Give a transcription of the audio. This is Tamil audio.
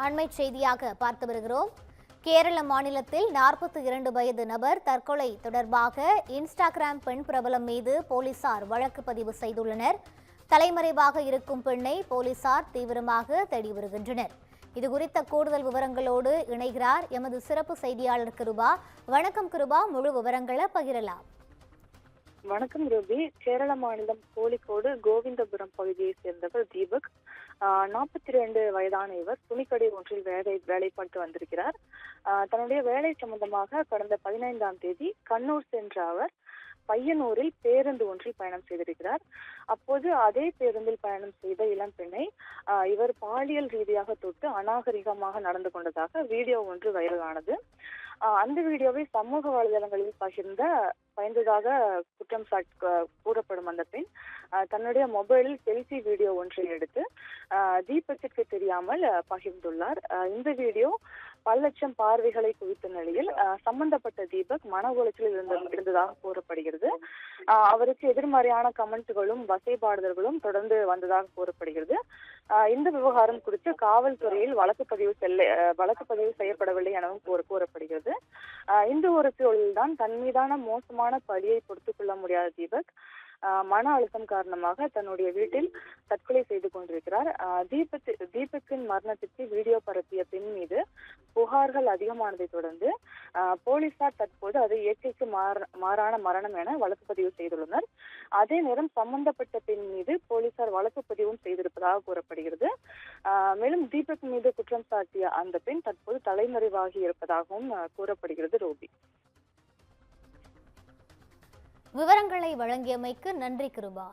அண்மை செய்தியாக பார்த்து வருகிறோம். கேரள மாநிலத்தில் 42 வயது நபர் தற்கொலை தொடர்பாக இன்ஸ்டாகிராம் பெண் பிரபலம் மீது போலீசார் வழக்கு பதிவு செய்துள்ளனர். தலைமறைவாக இருக்கும் பெண்ணை போலீசார் தீவிரமாக தேடி வருகின்றனர். இதுகுறித்த கூடுதல் விவரங்களோடு இணைகிறார் எமது சிறப்பு செய்தியாளர் கிருபா. வணக்கம் கிருபா, முழு விவரங்களை பகிரலாம். வணக்கம் ரூபி. கேரள மாநிலம் கோழிக்கோடு கோவிந்தபுரம் பகுதியை சேர்ந்தவர் தீபக். 42 வயதான இவர் துணிக்கடை ஒன்றில் வேலை பார்த்து வந்திருக்கிறார். தன்னுடைய வேலை சம்பந்தமாக கடந்த 15ஆம் தேதி கண்ணூர் சென்ற அவர் பையனூரில் பேருந்து ஒன்றில் பயணம் செய்திருக்கிறார். அப்போது அதே பேருந்தில் பயணம் செய்த இளம்பெண்ணை இவர் பாலியல் ரீதியாக தொட்டு அநாகரிகமாக நடந்து கொண்டதாக வீடியோ ஒன்று வைரலானது. அந்த வீடியோவை சமூக வலைதளங்களில் பயந்ததாக குற்றம் கூறப்படும் அந்த பெண் தன்னுடைய மொபைலில் செல்ஃபி வீடியோ ஒன்றை எடுத்து தீபக்கிற்கு தெரியாமல் பகிர்ந்துள்ளார். இந்த வீடியோ பல லட்சம் பார்வைகளை குவித்த நிலையில் சம்பந்தப்பட்ட தீபக் மன உளைச்சலில் இருந்ததாக கூறப்படுகிறது. அவருக்கு எதிர்மறையான கமெண்ட்களும் வசைபாடுதல்களும் தொடர்ந்து வந்ததாக கூறப்படுகிறது. இந்த விவகாரம் குறித்து காவல்துறையில் வழக்கு பதிவு செய்யப்படவில்லை எனவும் கூறப்படுகிறது. இந்த ஒரு சூழலில்தான் தன் மீதான மோசமான பழியை பொறுத்துக் கொள்ள முடியாத தீபக் மன அழுத்தம் காரணமாக தன்னுடைய வீட்டில் தற்கொலை செய்து கொண்டிருக்கிறார். தீபக்கின் மரணத்திற்கு வீடியோ பரப்பிய பெண் மீது புகார்கள் அதிகமானதை தொடர்ந்து போலீசார் தற்போது அதை இயற்கைக்கு மாறான மரணம் என வழக்கு பதிவு செய்துள்ளனர். அதே நேரம் சம்பந்தப்பட்ட பெண் மீது போலீசார் வழக்கு பதிவும் செய்திருப்பதாக கூறப்படுகிறது. மேலும் தீபக் மீது குற்றம் சாட்டிய அந்த பெண் தற்போது தலைமறைவாகி இருப்பதாகவும் கூறப்படுகிறது. ரோபி, விவரங்களை வழங்கியமைக்கு நன்றி கிருபா.